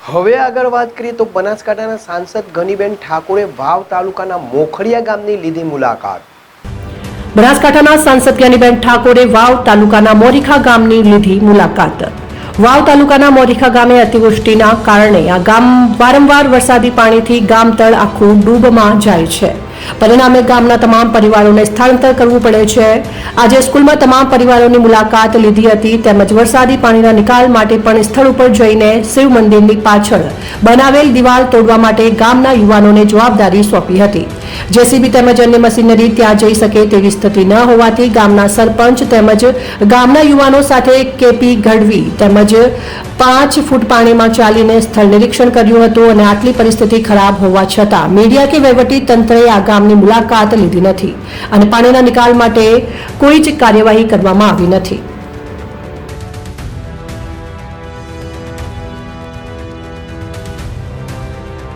હવે આગળ વાત કરીએ તો બનાસકાંઠાના સાંસદ ગનીબેન ઠાકોરે વાવ તાલુકાના મોખડીયા ગામની લીધી મુલાકાત। બનાસકાંઠાના સાંસદ ગનીબેન ઠાકોરે વાવ તાલુકાના મોરીખા ગામની લીધી મુલાકાત। વાવ તાલુકાના મોરીખા ગામે અતિવૃષ્ટિના કારણે આ ગામ વારંવાર વરસાદી પાણીથી ગામ તળ આખું ડૂબમાં જાય છે। પરિણામે ગામના તમામ પરિવારોને સ્થળાંતર કરવું પડે છે। આજે સ્કૂલમાં તમામ પરિવારોની મુલાકાત લીધી હતી તેમજ વરસાદી પાણીના નિકાલ માટે પણ સ્થળ ઉપર જઈને શિવ મંદિરની પાછળ બનાવેલ દિવાલ તોડવા માટે ગામના યુવાનોને જવાબદારી સોંપી હતી। જેસીબી તેમજ અન્ય મશીનરી ત્યાં જઈ શકે તેવી સ્થિતિ ન હોવાથી ગામના સરપંચ તેમજ ગામના યુવાનો સાથે કેપી ગઢવી તેમજ 5 ફૂટ પાણીમાં ચાલીને સ્થળ નિરીક્ષણ કર્યું હતું અને આટલી પરિસ્થિતિ ખરાબ હોવા છતાં મીડિયા કે વહીવટી તંત્રએ આ ગામની મુલાકાત લીધી નથી અને પાણીના નિકાલ માટે કોઈ જ કાર્યવાહી કરવામાં આવી નથી।